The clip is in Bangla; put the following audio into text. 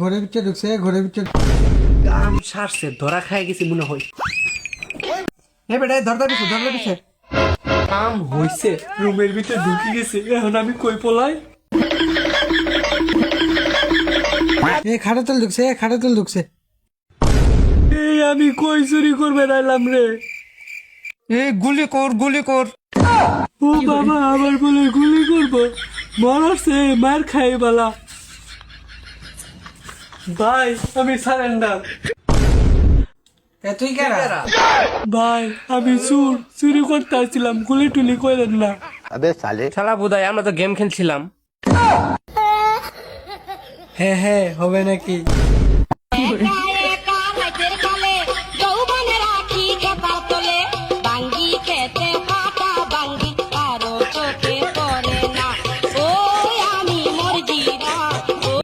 ঘরের ভিতরে ঢুকছে, ঘরের ভিতরে। কাম সারছে, ধরা খাই গেছি মনে হয়। এ বেটা ধরতে দিছে, ধরতে দিছে। কাম হইছে, রুমের ভিতরে ঢুকে গেছে, এখন আমি কই পলাই? এ খাটে তেল ঢুকছে, খাটে তেল ঢুকছে। এই আমি কই চুরি করবে রাইলাম রে? এ গুলি কর, গুলি কর। ও বাবা, আবার বলে গুলি করবো? মরাছে, মার খাই বালা। ভাই আমি সারেন্ডার। এ তুই কেরা? ভাই আমি চুরি করতে আসছিলাম, গুলি টুলি করেন না। अबे साले শালা বুদাই, আমরা তো গেম খেলছিলাম। হ্যাঁ হ্যাঁ, হবে নাকি?